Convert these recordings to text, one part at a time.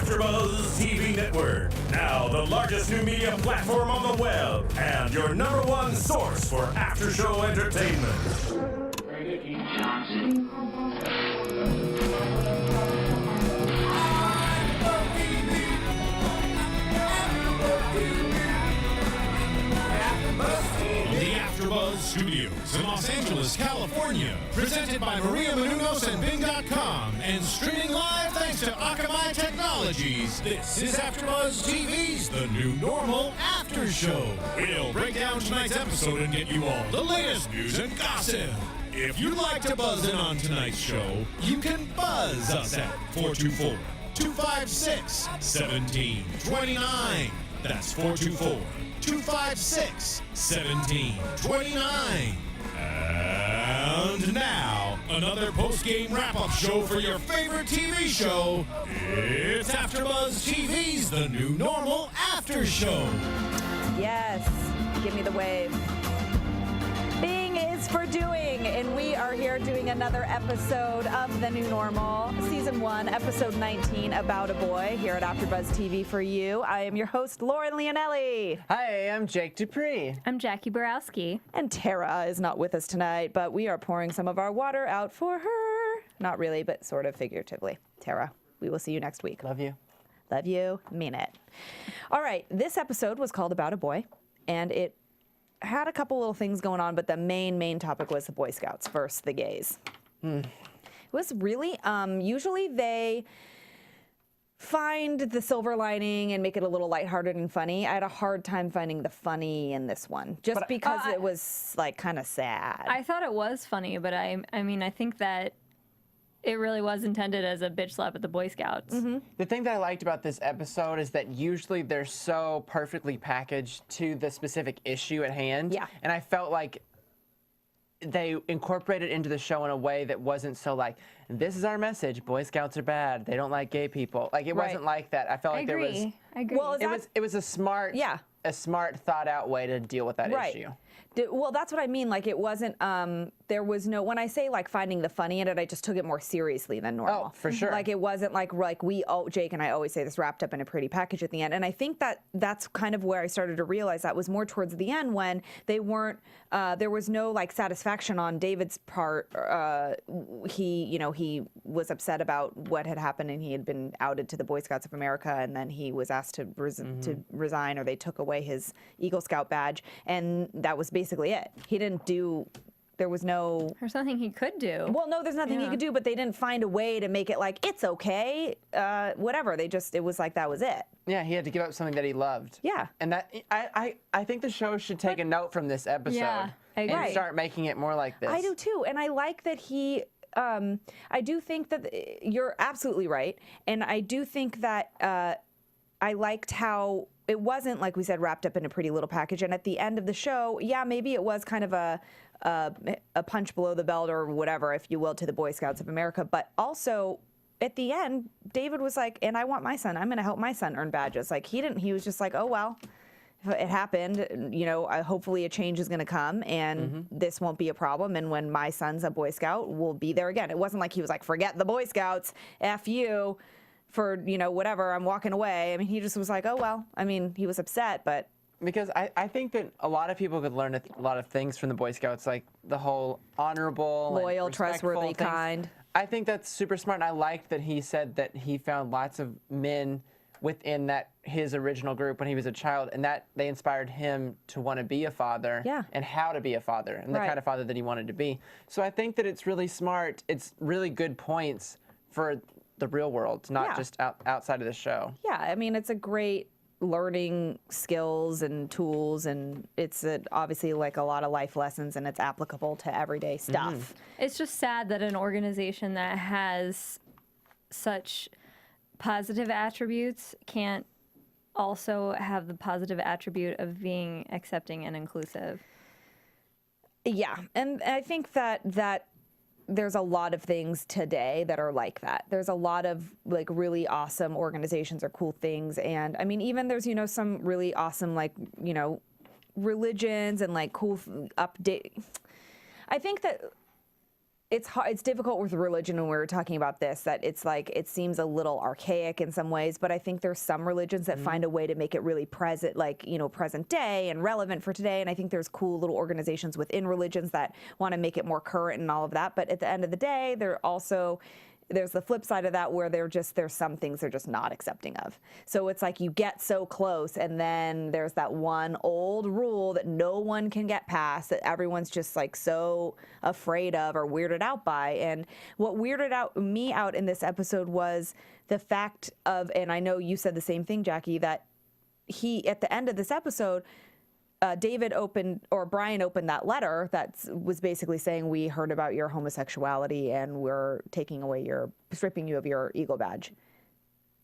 AfterBuzz TV Network, now the largest new media platform on the web, and your #1 source for after-show entertainment. The AfterBuzz Studios in Los Angeles, California, presented by Maria Menounos and Bing.com, and streaming live thanks to Akamai Technologies. This is AfterBuzz TV's The New Normal After Show. We'll break down tonight's episode and get you all the latest news and gossip. If you'd like to buzz in on tonight's show, you can buzz us at 424-256-1729. That's 424-256-1729. And now, another post-game wrap-up show for your favorite TV show. It's AfterBuzz TV's The New Normal After Show. Yes, give me the wave. Being is for doing, and we are here doing another episode of The New Normal, Season 1, Episode 19, About a Boy, here at AfterBuzz TV for you. I am your host, Lauren Leonelli. Hi, I'm Jake DuPree. I'm Jacque Borowski. And Tara is not with us tonight, but we are pouring some of our water out for her. Not really, but sort of figuratively. Tara, we will see you next week. Love you. Love you. Mean it. All right, this episode was called About a Boy, and it had a couple little things going on, but the main topic was the Boy Scouts versus the gays. It was really, usually they find the silver lining and make it a little lighthearted and funny. I had a hard time finding the funny in this one, just because it was like kind of sad. I thought it was funny, but I mean, I think that it really was intended as a bitch slap at the Boy Scouts. Mm-hmm. The thing that I liked about this episode is that usually they're so perfectly packaged to the specific issue at hand. Yeah. And I felt like they incorporated into the show in a way that wasn't so like, this is our message, Boy Scouts are bad, they don't like gay people. Like, it wasn't like that. I felt like there was... I agree. Well, It was a smart, thought out way to deal with that issue. Well, that's what I mean. Like, it wasn't, there was no, when I say like finding the funny in it, I just took it more seriously than normal. Oh, for sure. Like, it wasn't like Jake and I always say this, wrapped up in a pretty package at the end. And I think that that's kind of where I started to realize that was more towards the end, when they weren't, there was no like satisfaction on David's part. He was upset about what had happened, and he had been outed to the Boy Scouts of America, and then he was asked to resign, or they took away his Eagle Scout badge, and that was basically it. He didn't do, there was no... There's nothing he could do. Well, no, there's nothing he could do, but they didn't find a way to make it like, it's okay, whatever. They just, it was like, that was it. Yeah, he had to give up something that he loved. Yeah. And that, I think the show should take a note from this episode. Yeah, I agree. And start making it more like this. I do too, and I like that he, I do think that you're absolutely right, and I do think that I liked how it wasn't, like we said, wrapped up in a pretty little package, and at the end of the show, yeah, maybe it was kind of a punch below the belt or whatever, if you will, to the Boy Scouts of America, but also at the end, David was like, and I want my son, I'm going to help my son earn badges. Like, he was just like, oh, well, it happened, hopefully a change is going to come, and this won't be a problem, and when my son's a Boy Scout, we'll be there again. It wasn't like he was like, forget the Boy Scouts, F you, for, whatever, I'm walking away. I mean, he just was like, oh, well, I mean, he was upset, but... Because I think that a lot of people could learn a lot of things from the Boy Scouts, like the whole honorable, loyal, and trustworthy, things. kind. I think that's super smart, and I liked that he said that he found lots of men within his original group when he was a child, and that they inspired him to want to be a father, and how to be a father, and the kind of father that he wanted to be. So I think that it's really smart. It's really good points for the real world, not just outside of the show. Yeah, I mean, it's a great learning skills and tools, and it's obviously like a lot of life lessons, and it's applicable to everyday stuff. It's just sad that an organization that has such positive attributes can't also have the positive attribute of being accepting and inclusive. Yeah, and I think that there's a lot of things today that are like that. There's a lot of like really awesome organizations or cool things, and I mean, even there's some really awesome like religions and like cool update. I think that it's hard, it's difficult with religion when we were talking about this, that it's like, it seems a little archaic in some ways, but I think there's some religions that find a way to make it really present, like, you know, present day and relevant for today. And I think there's cool little organizations within religions that want to make it more current and all of that. But at the end of the day, there's the flip side of that where there's some things they're just not accepting of. So it's like you get so close, and then there's that one old rule that no one can get past, that everyone's just like so afraid of or weirded out by. And what weirded me out in this episode was the fact of, and I know you said the same thing, Jacque, that at the end of this episode, Brian opened that letter that was basically saying, we heard about your homosexuality and we're stripping you of your Eagle badge.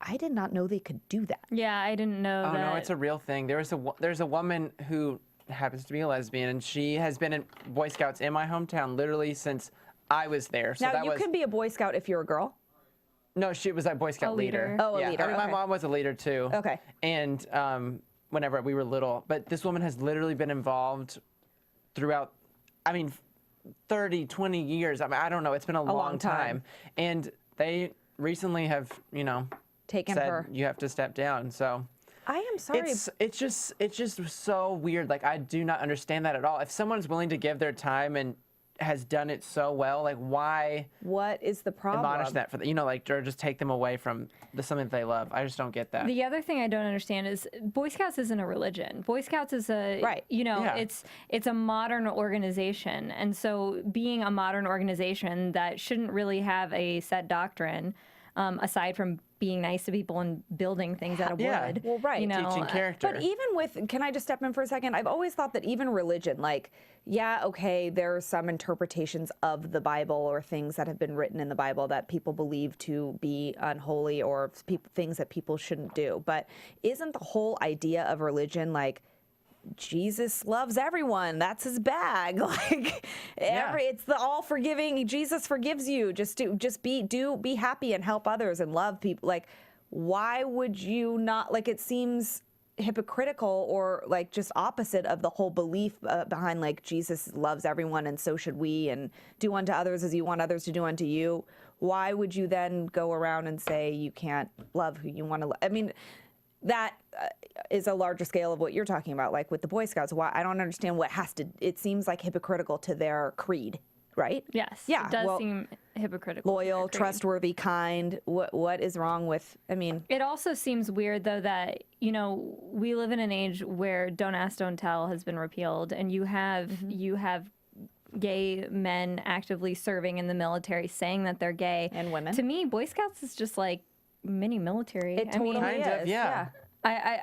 I did not know they could do that. Yeah, I didn't know that. Oh, no, it's a real thing. There's a woman who happens to be a lesbian, and she has been in Boy Scouts in my hometown literally since I was there. So now, you could be a Boy Scout if you're a girl. No, she was a Boy Scout leader. Oh, a leader. I mean, okay. my mom was a leader too. Okay. And whenever we were little, but this woman has literally been involved throughout, 30, 20 years. I don't know. It's been a long time. And they recently have, taken said her. You have to step down. So I am sorry. It's just so weird. Like, I do not understand that at all. If someone's willing to give their time and has done it so well, like, why? What is the problem? Admonish that for or just take them away from something that they love. I just don't get that. The other thing I don't understand is Boy Scouts isn't a religion. Boy Scouts is it's a modern organization, and so being a modern organization that shouldn't really have a set doctrine, aside from being nice to people and building things out of wood. Well, right. Teaching character. But even can I just step in for a second? I've always thought that even religion, like, yeah, okay, there are some interpretations of the Bible or things that have been written in the Bible that people believe to be unholy or things that people shouldn't do. But isn't the whole idea of religion like, Jesus loves everyone. That's his bag. Like it's the all forgiving. Jesus forgives you. Just be happy and help others and love people. Like, why would you not? Like, it seems hypocritical or like just opposite of the whole belief behind like Jesus loves everyone and so should we, and do unto others as you want others to do unto you. Why would you then go around and say you can't love who you want to love? I mean, that is a larger scale of what you're talking about, like with the Boy Scouts. Why I don't understand it seems like hypocritical to their creed, right? Yes. Yeah. It does seem hypocritical. Loyal, trustworthy, kind. What is wrong with? I mean, it also seems weird though that we live in an age where "Don't Ask, Don't Tell" has been repealed, and you have gay men actively serving in the military, saying that they're gay, and women. To me, Boy Scouts is just like mini military. It totally is. Yeah.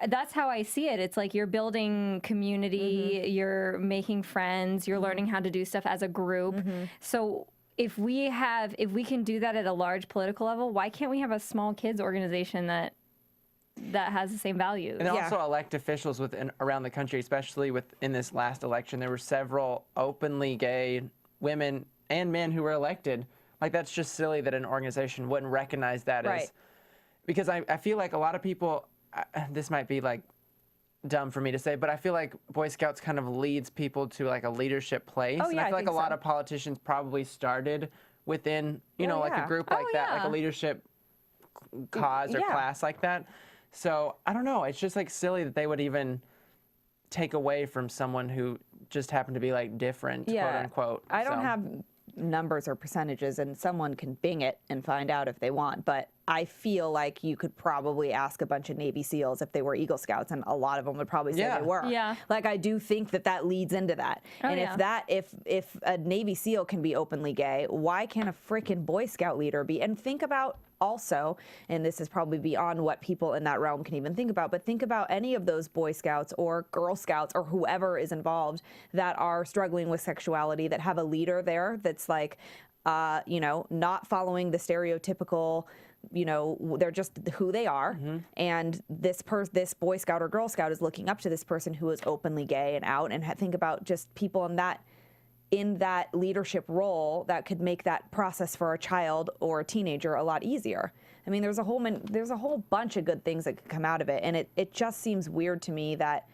That's how I see it. It's like you're building community, you're making friends, you're learning how to do stuff as a group. So if we can do that at a large political level, why can't we have a small kids organization that has the same values? And also elect officials around the country, especially in this last election. There were several openly gay women and men who were elected. Like, that's just silly that an organization wouldn't recognize that as... Because I feel like a lot of people, this might be like dumb for me to say, but I feel like Boy Scouts kind of leads people to like a leadership place. Oh, and I feel like a lot of politicians probably started within, like a group like that, like a leadership cause or class like that. So I don't know. It's just like silly that they would even take away from someone who just happened to be like different, quote unquote. I don't have numbers or percentages, and someone can Bing it and find out if they want, but I feel like you could probably ask a bunch of Navy SEALs if they were Eagle Scouts, and a lot of them would probably say they were. Yeah. Like, I do think that leads into that. And if a Navy SEAL can be openly gay, why can't a freaking Boy Scout leader be? And think about also, and this is probably beyond what people in that realm can even think about, but think about any of those Boy Scouts or Girl Scouts or whoever is involved that are struggling with sexuality, that have a leader there that's like, not following the stereotypical, they're just who they are. And this Boy Scout or Girl Scout is looking up to this person who is openly gay and out, and think about just people in that leadership role that could make that process for a child or a teenager a lot easier. I mean, there's a whole bunch of good things that could come out of it, and it just seems weird to me that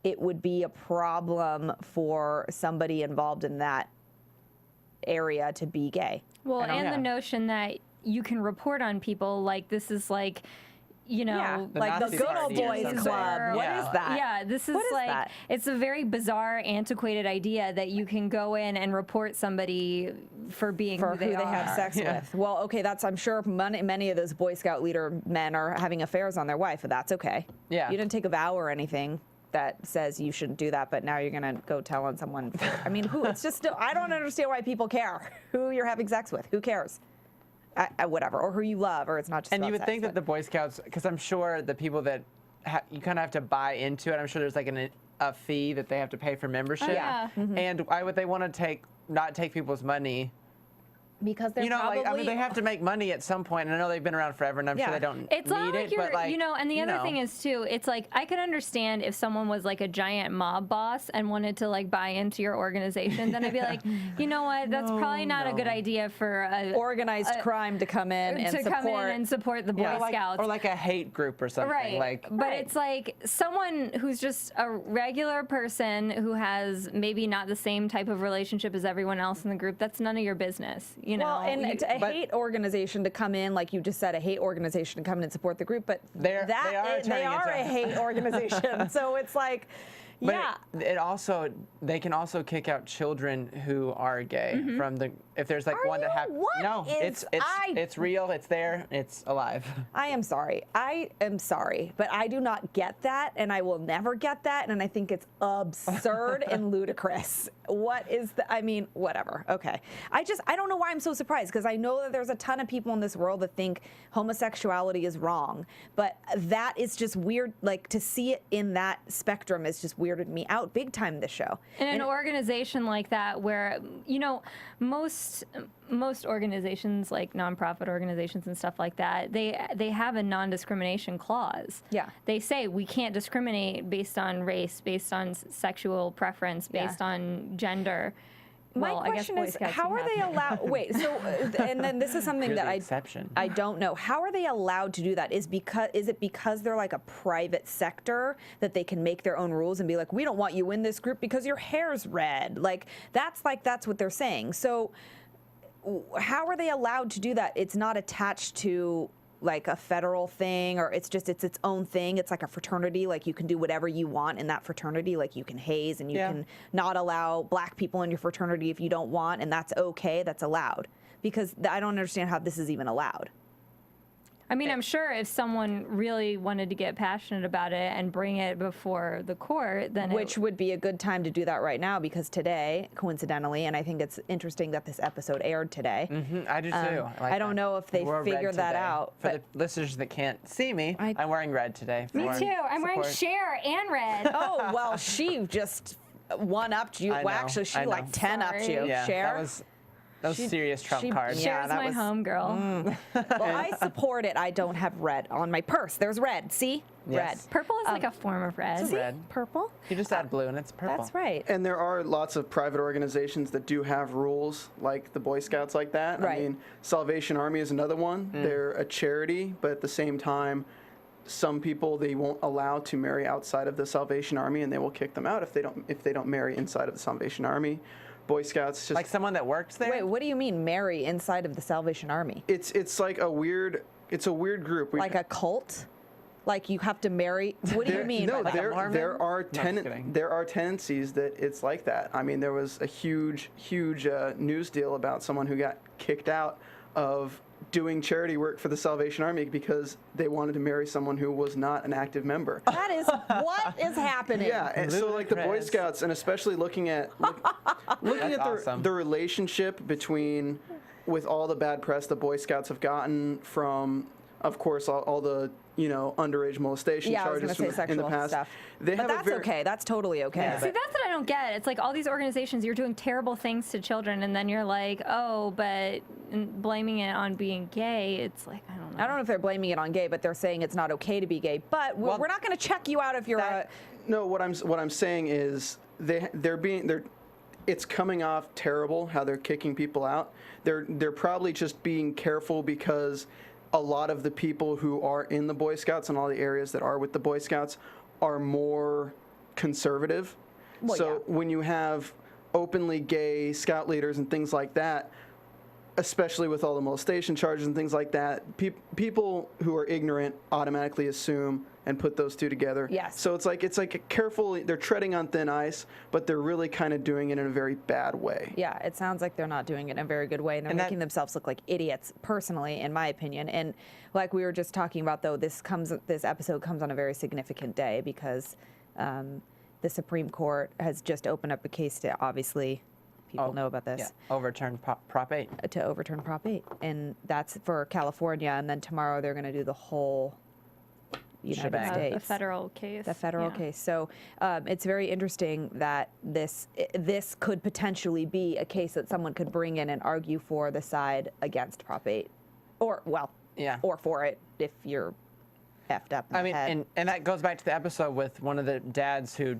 it would be a problem for somebody involved in that area to be gay. Well, and the notion that you can report on people like this is like, you know, like the Good Old Boys Club. What is that? Yeah, this is like, it's a very bizarre, antiquated idea that you can go in and report somebody for being who they have sex with. Well, okay, I'm sure many of those Boy Scout leader men are having affairs on their wife, but that's okay. Yeah. You didn't take a vow or anything that says you shouldn't do that, but now you're gonna go tell on someone. I mean, it's just, I don't understand why people care who you're having sex with. Who cares? Whatever, or who you love, or it's not just. And you would think that the Boy Scouts, because I'm sure the people that you kind of have to buy into it. I'm sure there's like a fee that they have to pay for membership. Yeah. And why would they want to not take people's money? Because they're like, I mean, they have to make money at some point, and I know they've been around forever, and I'm sure they don't it's need like it, but like, and the other thing is too, it's like, I could understand if someone was like a giant mob boss and wanted to like buy into your organization, then I'd be like, you know what, that's probably not a good idea for a organized crime to come in and support the Boy Scouts. Or like a hate group or something. Right. But it's like someone who's just a regular person who has maybe not the same type of relationship as everyone else in the group, that's none of your business, you know? Well, and a hate organization to come in, like you just said, a hate organization to come in and support the group, but they are a hate organization. So it's like, but they can also kick out children who are gay from the, if there's like one that have it's real, it's there, it's alive. I am sorry, but I do not get that, and I will never get that, and I think it's absurd and ludicrous. What is I mean, whatever. Okay, I don't know why I'm so surprised, because I know that there's a ton of people in this world that think homosexuality is wrong, but that is just weird. Like, to see it in that spectrum is just weirded me out big time this show. And an organization like that, where, you know, most organizations, like nonprofit organizations and stuff like that, they have a non-discrimination clause. Yeah. They say we can't discriminate based on race, based on sexual preference, based on gender. My question is, how are they allowed? Wait, so and then this is something that I don't know. How are they allowed to do that? Is it because they're like a private sector that they can make their own rules and be like, we don't want you in this group because your hair's red? That's what they're saying. So how are they allowed to do that? It's not attached to like a federal thing, or it's its own thing. It's like a fraternity. Like, you can do whatever you want in that fraternity. Like, you can haze, and you can not allow black people in your fraternity if you don't want, and that's okay. That's allowed. Because I don't understand how this is even allowed. I mean, I'm sure if someone really wanted to get passionate about it and bring it before the court, then which would be a good time to do that right now, because today, coincidentally, and I think it's interesting that this episode aired today. I do too. I don't know if they figured that out. For the listeners that can't see me, I'm wearing red today. Me too. I'm wearing Cher and red. Oh, well, she just one-upped you. Well, actually, she like 10-upped you. Yeah, Cher. That was serious trump card. Cher's my homegirl. Well, I support it. I don't have red on my purse. There's red. See? Yes. Red. Purple is like a form of red. It's red. Purple? You just add blue and it's purple. That's right. And there are lots of private organizations that do have rules, like the Boy Scouts like that. Right. I mean, Salvation Army is another one. They're a charity, but at the same time, some people they won't allow to marry outside of the Salvation Army, and they will kick them out if they don't marry inside of the Salvation Army. Boy Scouts just like someone that works there. Wait, what do you mean marry inside of the Salvation Army? It's like a weird group. Like a cult? Like you have to marry? What do you mean? No, by that? there are tendencies that it's like that. I mean, there was a huge news deal about someone who got kicked out of doing charity work for the Salvation Army because they wanted to marry someone who was not an active member. That is what is happening. Yeah, and so like the Boy Scouts, and especially looking at the relationship between, with all the bad press the Boy Scouts have gotten from, of course, all the underage molestation charges in the past. Stuff. But that's okay. That's totally okay. Yeah, see, that's what I don't get. It's like all these organizations, you're doing terrible things to children, and then you're like, oh, but blaming it on being gay, it's like, I don't know. I don't know if they're blaming it on gay, but they're saying it's not okay to be gay. But we're not going to check you out if you're No, what I'm saying is it's coming off terrible how they're kicking people out. They're probably just being careful because a lot of the people who are in the Boy Scouts and all the areas that are with the Boy Scouts are more conservative. When you have openly gay scout leaders and things like that, especially with all the molestation charges and things like that, people who are ignorant automatically assume and put those two together. Yes. So it's like a careful, they're treading on thin ice, but they're really kind of doing it in a very bad way. Yeah, it sounds like they're not doing it in a very good way, and they're making themselves look like idiots, personally, in my opinion. And like we were just talking about, though, this episode comes on a very significant day because the Supreme Court has just opened up a case to, obviously, people know about this. Yeah, overturn Prop 8. To overturn Prop 8. And that's for California, and then tomorrow they're going to do the whole United States. The federal case. The federal case. So it's very interesting that this could potentially be a case that someone could bring in and argue for the side against Prop 8. Or for it if you're effed up in the head. And that goes back to the episode with one of the dads who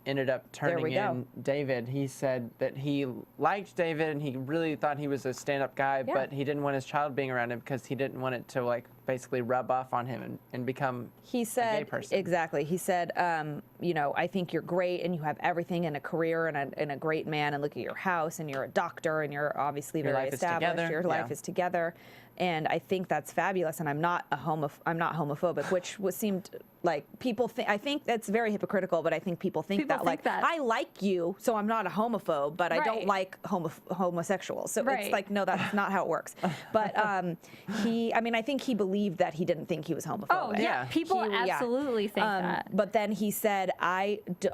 ended up turning in David. He said that he liked David and he really thought he was a stand-up guy, but he didn't want his child being around him because he didn't want it to, like, basically rub off on him and become a gay person. Exactly. He said, I think you're great and you have everything and a career and a great man, and look at your house and you're a doctor and you're obviously very established. Your life is together. And I think that's fabulous, and I'm not homophobic, which seemed like people think. I think that's very hypocritical, but I think people think that. I like you, so I'm not a homophobe, but I don't like homosexuals. So it's like, no, that's not how it works. But I think he believed that he didn't think he was homophobic. Oh yeah, people absolutely think that. But then he said,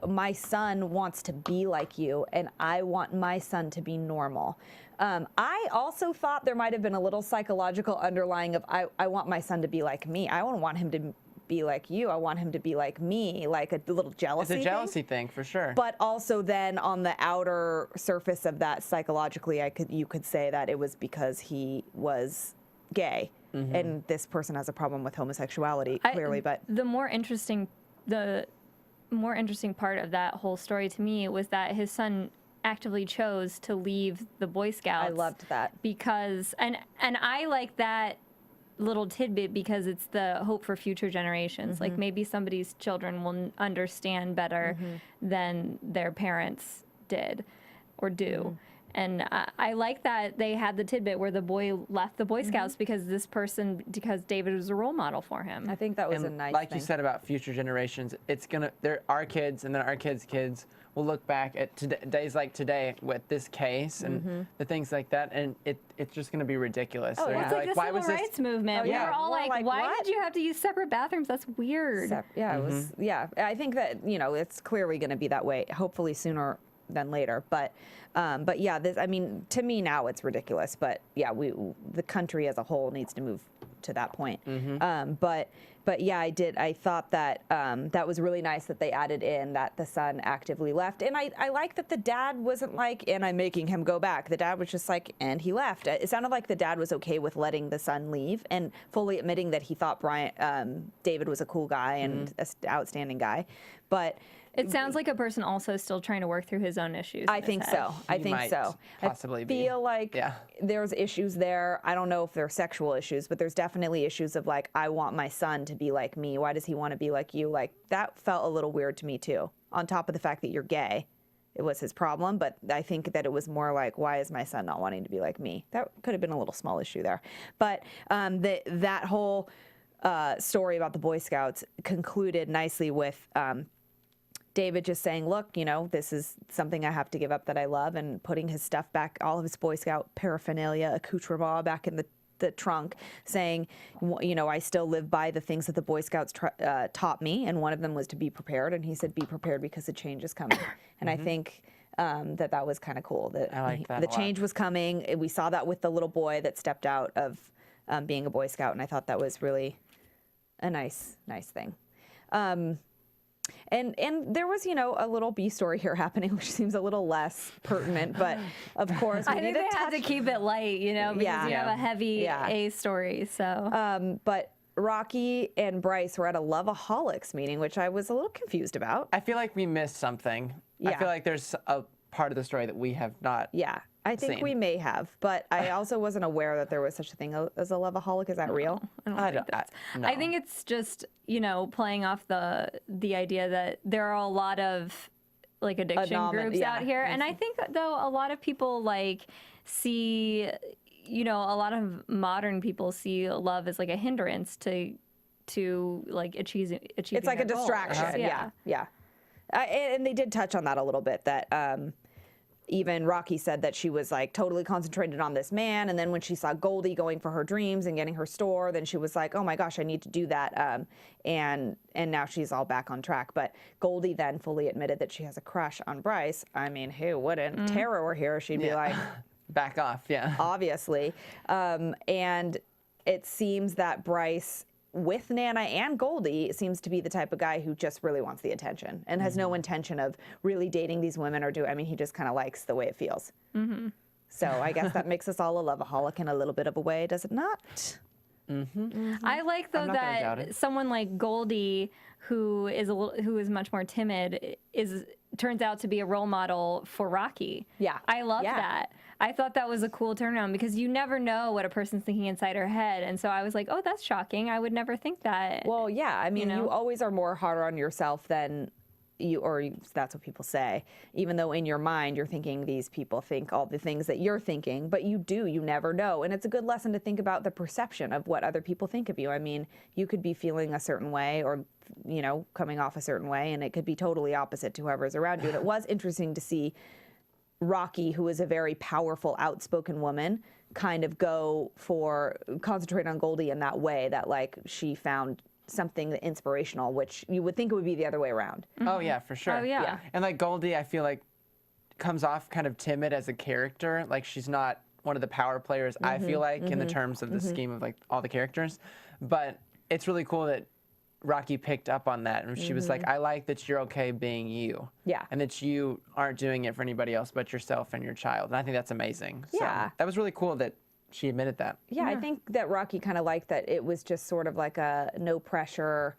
my son wants to be like you, and I want my son to be normal. I also thought there might have been a little psychological underlying of I want my son to be like me. I don't want him to be like you. I want him to be like me, like a little jealousy thing. It's a jealousy thing for sure. But also then on the outer surface of that, psychologically, you could say that it was because he was gay. Mm-hmm. And this person has a problem with homosexuality, clearly. But the more interesting part of that whole story to me was that his son actively chose to leave the Boy Scouts. I loved that. Because, and I like that little tidbit because it's the hope for future generations. Mm-hmm. Like maybe somebody's children will understand better than their parents did or do. Mm-hmm. And I like that they had the tidbit where the boy left the Boy Scouts because David was a role model for him. I think that was a nice like thing. You said about future generations, our kids and then our kids will look back at days like today with this case and the things like that, and it's just going to be ridiculous. Oh, it's like the civil rights movement. We were all like, why did you have to use separate bathrooms? That's weird. It was. Yeah, I think that it's clearly going to be that way. Hopefully sooner than later, but yeah, to me now it's ridiculous, but yeah, the country as a whole needs to move to that point. But yeah, I thought that that was really nice that they added in that the son actively left, and I like that the dad wasn't like, and I'm making him go back. The dad was just like, and he left. It sounded like the dad was okay with letting the son leave and fully admitting that he thought David was a cool guy and an outstanding guy, but. It sounds like a person also still trying to work through his own issues. I think so. I feel like there's issues there. I don't know if they're sexual issues, but there's definitely issues of like, I want my son to be like me. Why does he want to be like you? Like that felt a little weird to me too. On top of the fact that you're gay, it was his problem. But I think that it was more like, why is my son not wanting to be like me? That could have been a little small issue there. But that whole story about the Boy Scouts concluded nicely with David just saying, look, this is something I have to give up that I love, and putting his stuff back, all of his Boy Scout paraphernalia, accoutrement back in the trunk, saying, I still live by the things that the Boy Scouts taught me, and one of them was to be prepared, and he said, be prepared because the change is coming. And I think that was kind of cool. I like that the change was coming. We saw that with the little boy that stepped out of being a Boy Scout, and I thought that was really a nice thing. And there was, a little B story here happening, which seems a little less pertinent, but of course we need to had to keep it light, because you have a heavy A story. So, but Rocky and Bryce were at a Loveaholics meeting, which I was a little confused about. I feel like we missed something. Yeah. I feel like there's a part of the story that we have not. Yeah. I think we may have, but I also wasn't aware that there was such a thing as a Loveaholic. Is that real? I think it's just, playing off the idea that there are a lot of like addiction groups out here. And I think though a lot of people like see, you know, a lot of modern people see love as like a hindrance to like achieving. It's like a distraction. Yeah. And they did touch on that a little bit, that even Rocky said that she was like totally concentrated on this man, and then when she saw Goldie going for her dreams and getting her store, then she was like, oh my gosh, I need to do that, and now she's all back on track. But Goldie then fully admitted that she has a crush on Bryce. I mean, who wouldn't? If Tara were here, she'd be like, back off, obviously. And it seems that Bryce, with Nana and Goldie, seems to be the type of guy who just really wants the attention and has no intention of really dating these women I mean, he just kind of likes the way it feels. So I guess that makes us all a loveaholic in a little bit of a way, does it not? I like though that someone like Goldie, who is much more timid, turns out to be a role model for Rocky. Yeah. I love that. I thought that was a cool turnaround because you never know what a person's thinking inside her head. And so I was like, oh, that's shocking. I would never think that. Well, yeah. I mean, you always are more harder on yourself than that's what people say. Even though in your mind you're thinking these people think all the things that you're thinking, but you never know. And it's a good lesson to think about the perception of what other people think of you. I mean, you could be feeling a certain way or, you know, coming off a certain way, and it could be totally opposite to whoever's around you. And it was interesting to see Rocky, who is a very powerful, outspoken woman, kind of concentrate on Goldie in that way, that like she found something inspirational, which you would think it would be the other way around. Oh yeah, for sure. Oh yeah. And like Goldie, I feel like comes off kind of timid as a character. Like she's not one of the power players, I feel like, in the terms of the scheme of like all the characters. But it's really cool that Rocky picked up on that, and she was like, I like that you're okay being you. Yeah. And that you aren't doing it for anybody else but yourself and your child. And I think that's amazing. Yeah. So that was really cool that she admitted that. Yeah, I think that Rocky kind of liked that it was just sort of like a no pressure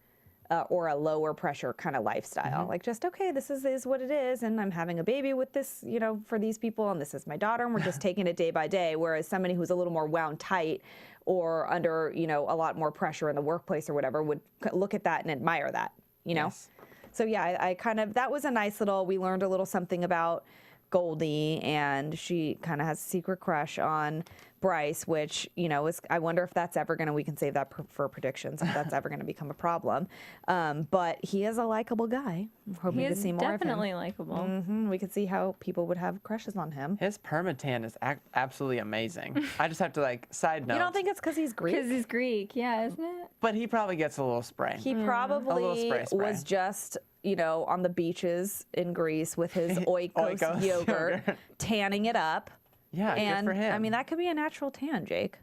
or a lower pressure kind of lifestyle. Like just, okay, this is what it is, and I'm having a baby with this, you know, for these people, and this is my daughter, and we're just taking it day by day. Whereas somebody who's a little more wound tight or under, you know, a lot more pressure in the workplace or whatever would look at that and admire that, you know? Yes. So yeah, I kind of, that was a nice little, we learned a little something about Goldie, and she kind of has a secret crush on Bryce, which, you know, is, I wonder if that's ever going to, we can save that for predictions, if that's ever going to become a problem. But he is a likable guy. I'm hoping to see more of him. Definitely likable. We could see how people would have crushes on him. His permatan is absolutely amazing. I just have to like, side note. You don't think it's because he's Greek? Because he's Greek, yeah, isn't it? But he probably gets a little spray. He probably spray. was just, you know, on the beaches in Greece with his Oikos yogurt, tanning it up. Yeah, and good for him. I mean, that could be a natural tan, Jake.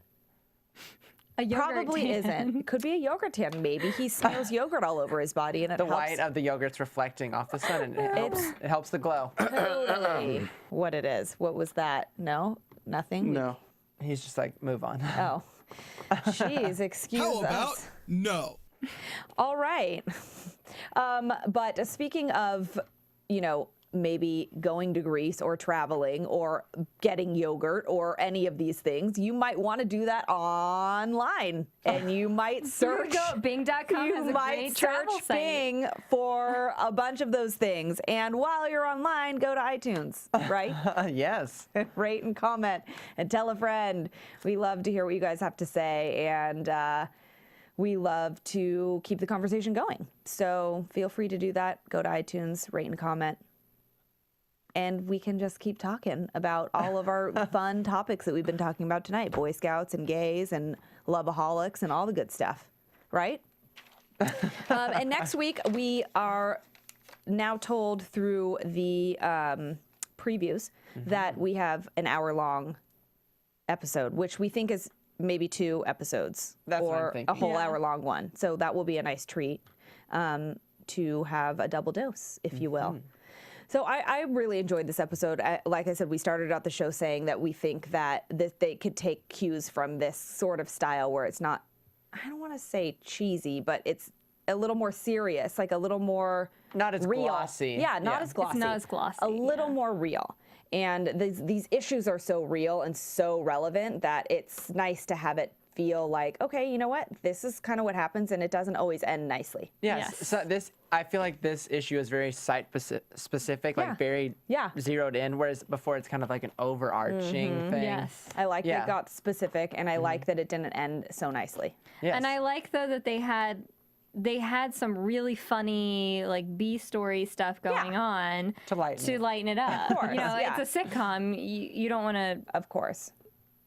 A yogurt Probably tan. isn't. It could be a yogurt tan, maybe. He smells yogurt all over his body, and it the helps. white of the yogurt's reflecting off the sun, and it helps the glow. Totally what it is. What was that? No? Nothing? No. He's just like, move on. Oh. Jeez, excuse How about us. no? All right. But speaking of, you know, maybe going to Greece or traveling or getting yogurt or any of these things, you might want to do that online, and you might search Bing.com you has a might great search travel site. Bing for a bunch of those things, and while you're online, go to iTunes, right? Yes. Rate and comment and tell a friend. We love to hear what you guys have to say, and we love to keep the conversation going. So feel free to do that. Go to iTunes, rate and comment. And we can just keep talking about all of our fun topics that we've been talking about tonight. Boy Scouts and gays and loveaholics and all the good stuff, right? And next week, we are now told through the previews that we have an hour-long episode, which we think is maybe 2 episodes. That's what I'm or thinking. a whole hour-long one. So that will be a nice treat to have a double dose, if you will. So I really enjoyed this episode. Like I said, we started out the show saying that we think that they could take cues from this sort of style where it's not, I don't want to say cheesy, but it's a little more serious, like a little more Not as real. glossy. Yeah, not as glossy. It's not as glossy. A little more real. And these issues are so real and so relevant that it's nice to have it feel like, okay, you know what? This is kind of what happens, and it doesn't always end nicely. Yes. So I feel like this issue is very site specific, like very zeroed in, whereas before it's kind of like an overarching thing. Yes. I like that it got specific, and I like that it didn't end so nicely. Yes. And I like, though, that they had some really funny, like, B-story stuff going on to lighten it up. Of course, it's a sitcom. You don't want to, of course,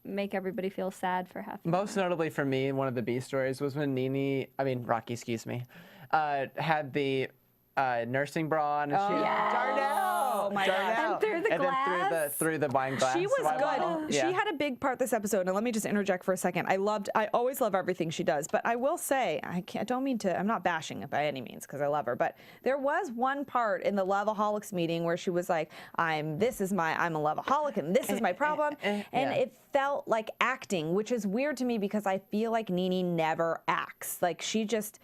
make everybody feel sad for half. Most notably for me, one of the B stories was when Rocky, had the nursing bra on, and she Darnell. Oh my God! And through the glass. Then through the wine glass. She was good. She had a big part this episode, and let me just interject for a second. I always love everything she does, but I will say, I'm not bashing it by any means because I love her, but there was one part in the Loveaholics meeting where she was like, I'm a Loveaholic, and this is my problem, and it felt like acting, which is weird to me because I feel like Nene never acts. Like she just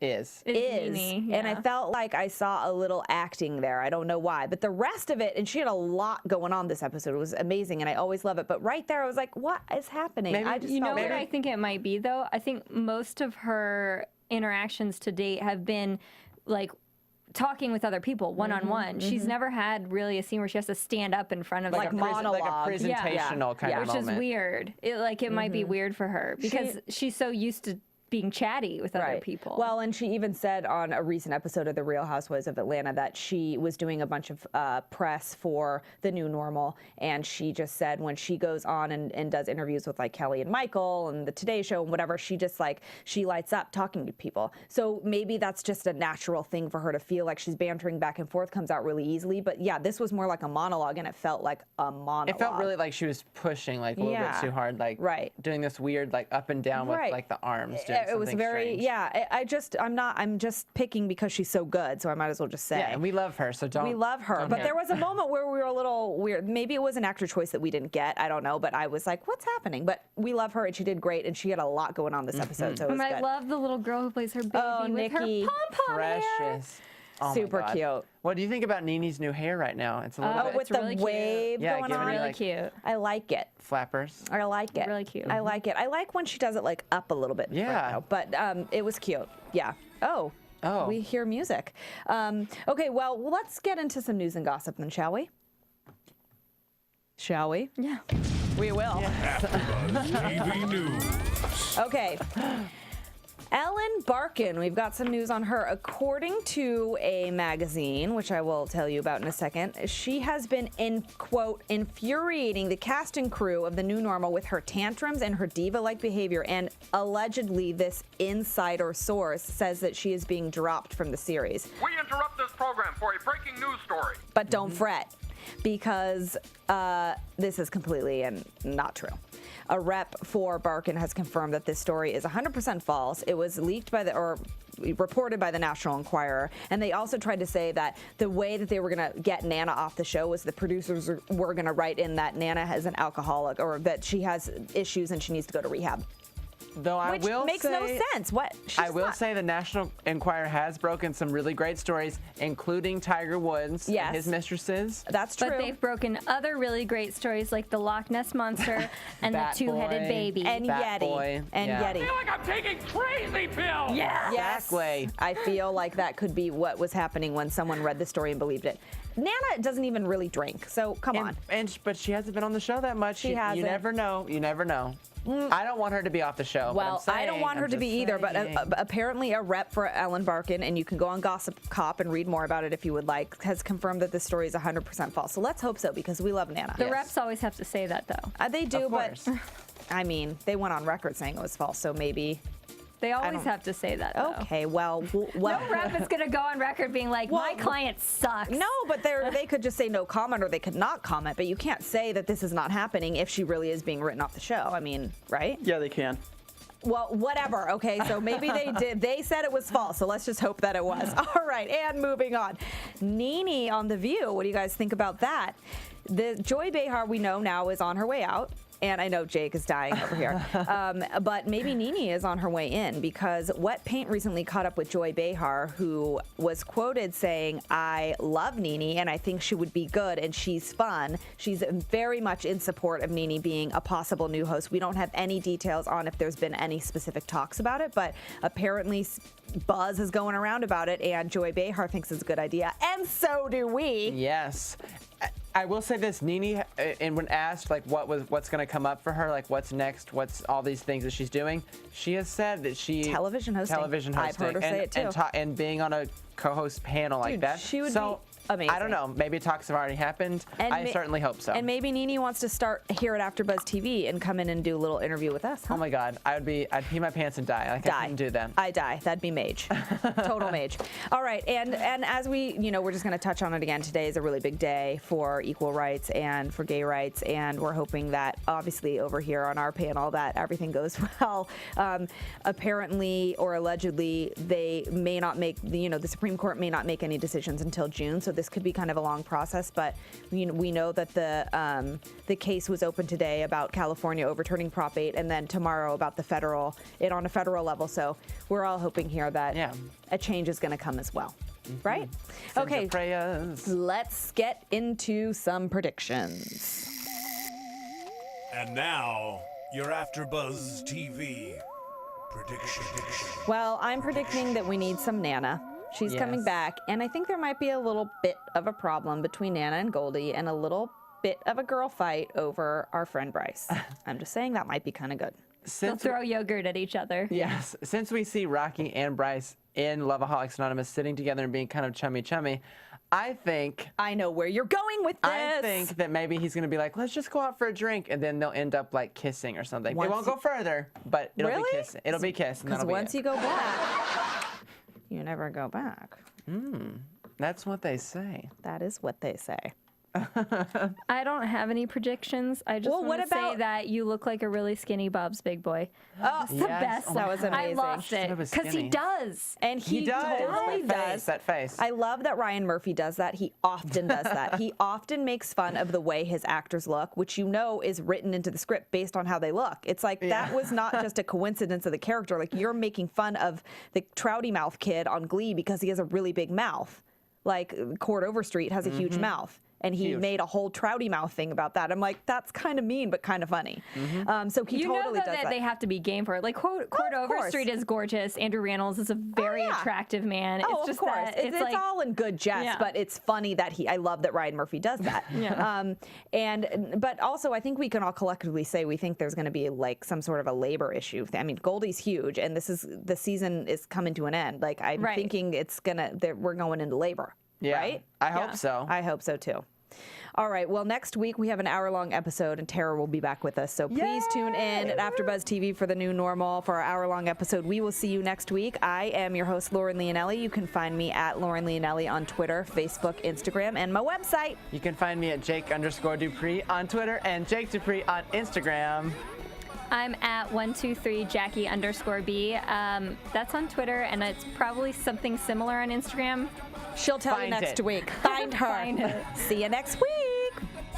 is. Nene, and I felt like I saw a little acting there. I don't know why, but the rest of it, and she had a lot going on this episode. It was amazing, and I always love it. But right there, I was like, what is happening? What I think it might be, though? I think most of her interactions to date have been like talking with other people one-on-one. She's never had really a scene where she has to stand up in front of like a presentational kind of moment. Which is weird. It might be weird for her because she's so used to being chatty with other people. Well, and she even said on a recent episode of The Real Housewives of Atlanta that she was doing a bunch of press for the new normal, and she just said when she goes on and does interviews with like Kelly and Michael and the Today Show and whatever, she just like, she lights up talking to people. So maybe that's just a natural thing for her to feel like she's bantering back and forth, comes out really easily. But yeah, this was more like a monologue, and it felt like a monologue. It felt really like she was pushing like a little bit too hard, like doing this weird like up and down with like the arms. It was very strange. I'm just picking because she's so good, so I might as well just say. Yeah, and we love her, so don't. We love her, but there was a moment where we were a little weird. Maybe it was an actor choice that we didn't get. I don't know, but I was like, what's happening? But we love her, and she did great, and she had a lot going on this episode. So it was good. I love the little girl who plays her baby with Nikki. her pom-pom hair. Precious. Oh super cute. What do you think about Nene's new hair right now? It's a little bit with the really wave going on. Really cute. I like it. Flappers. I like it. Really cute. I like it. I like when she does it like up a little bit. Yeah. Right now, but it was cute. Yeah. Oh. We hear music. Okay. Well, let's get into some news and gossip then, shall we? Shall we? Yeah. We will. AfterBuzz TV News. Okay. Ellen Barkin, we've got some news on her. According to a magazine, which I will tell you about in a second, she has been, quote, infuriating the cast and crew of the new normal with her tantrums and her diva-like behavior. And allegedly, this insider source says that she is being dropped from the series. We interrupt this program for a breaking news story. But don't fret, because this is completely not true. A rep for Barkin has confirmed that this story is 100% false. It was leaked reported by the National Enquirer, and they also tried to say that the way that they were going to get Nana off the show was the producers were going to write in that Nana is an alcoholic or that she has issues and she needs to go to rehab. Though I Which will makes say, no sense. What? I will say the National Enquirer has broken some really great stories, including Tiger Woods and his mistresses. That's true. But they've broken other really great stories like the Loch Ness Monster and the two-headed baby. And Bat Yeti. Boy. And Yeah. I feel like I'm taking crazy pills. Yeah. Yes. Exactly. I feel like that could be what was happening when someone read the story and believed it. Nana doesn't even really drink, so come on. But she hasn't been on the show that much. She hasn't. You never know. You never know. I don't want her to be off the show. Well, I don't want her to be either, but apparently a rep for Ellen Barkin, and you can go on Gossip Cop and read more about it if you would like, has confirmed that this story is 100% false. So let's hope so, because we love Nana. The reps always have to say that, though. They do, Of but course. I mean, they went on record saying it was false, so maybe. They always have to say that, though. Okay, well. No rep is going to go on record being like, my client sucks. No, but they could just say no comment, or they could not comment, but you can't say that this is not happening if she really is being written off the show. I mean, right? Yeah, they can. Well, whatever. Okay, so maybe they did. They said it was false, so let's just hope that it was. All right, and moving on. Nene on The View. What do you guys think about that? The Joy Behar we know now is on her way out. and I know Jake is dying over here, but maybe Nene is on her way in, because Wet Paint recently caught up with Joy Behar, who was quoted saying, "I love Nene and I think she would be good and she's fun." She's very much in support of Nene being a possible new host. We don't have any details on if there's been any specific talks about it, but apparently buzz is going around about it, and Joy Behar thinks it's a good idea, and so do we. Yes. I will say this, Nene, and when asked like what's going to come up for her, like what's next, what's all these things that she's doing, she has said that television hosting. I've heard her say it too. And being on a co-host panel like that. She would be amazing. I don't know. Maybe talks have already happened. I certainly hope so. And maybe Nene wants to start here at AfterBuzz TV and come in and do a little interview with us. Huh? Oh my God, I'd pee my pants and die. I couldn't do that. I die. That'd be mage. Total mage. All right, and as we, we're just going to touch on it again. Today is a really big day for equal rights and for gay rights, and we're hoping that obviously over here on our panel that everything goes well. Apparently or allegedly, they may not make the Supreme Court may not make any decisions until June, so this could be kind of a long process. But we know that the case was open today about California overturning Prop 8, and then tomorrow about on a federal level. So we're all hoping here that a change is going to come as well. Right? Send okay. your prayers. Let's get into some predictions. And now, your AfterBuzz TV prediction. Well, I'm predicting that we need some Nana. She's coming back, and I think there might be a little bit of a problem between Nana and Goldie, and a little bit of a girl fight over our friend Bryce. I'm just saying that might be kind of good. They'll throw yogurt at each other. Yes. Since we see Rocky and Bryce in Loveaholics Anonymous sitting together and being kind of chummy, I think... I know where you're going with this. I think that maybe he's going to be like, let's just go out for a drink, and then they'll end up like kissing or something. They won't go further, but it'll be kissing. It'll be kissing. Because once you go back, you never go back. That's what they say. That is what they say. I don't have any predictions. I just want to say that you look like a really skinny Bob's Big Boy. Oh, the best. That was amazing. I lost it because he does. And he totally does. That face. I love that Ryan Murphy does that. He often does that. He often makes fun of the way his actors look, which is written into the script based on how they look. It's like that was not just a coincidence of the character. Like, you're making fun of the Trouty Mouth kid on Glee because he has a really big mouth. Like Cord Overstreet has a huge mouth. And he made a whole Trouty Mouth thing about that. I'm like, that's kind of mean, but kind of funny. So he totally does that. They have to be game for it. Like, Cord Overstreet is gorgeous. Andrew Rannells is a very attractive man. Oh, it's just of course. that It's like, all in good jest, but it's funny that I love that Ryan Murphy does that. But also, I think we can all collectively say we think there's going to be like some sort of a labor issue. I mean, Goldie's huge, and the season is coming to an end. Like, I'm thinking we're going into labor. Yeah, right? I hope so. I hope so too. All right. Well, next week we have an hour-long episode, and Tara will be back with us. So please tune in at AfterBuzz TV for the new normal for our hour-long episode. We will see you next week. I am your host, Lauren Leonelli. You can find me at Lauren Leonelli on Twitter, Facebook, Instagram, and my website. You can find me at Jake_DuPree on Twitter and Jake DuPree on Instagram. I'm at 123Jackie_B. That's on Twitter, and it's probably something similar on Instagram. She'll tell you next week. Find her. Find it. See you next week.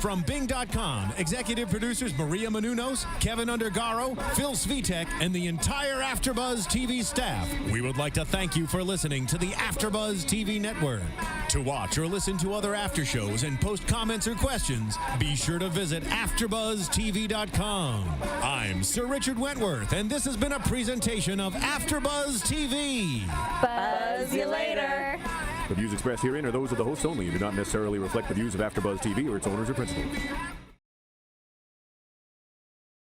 From Bing.com, executive producers Maria Menounos, Kevin Undergaro, Phil Svitek, and the entire AfterBuzz TV staff, we would like to thank you for listening to the AfterBuzz TV network. To watch or listen to other after shows and post comments or questions, be sure to visit AfterBuzzTV.com. I'm Sir Richard Wentworth, and this has been a presentation of AfterBuzz TV. Buzz you later. The views expressed herein are those of the hosts only and do not necessarily reflect the views of AfterBuzz TV or its owners or principals.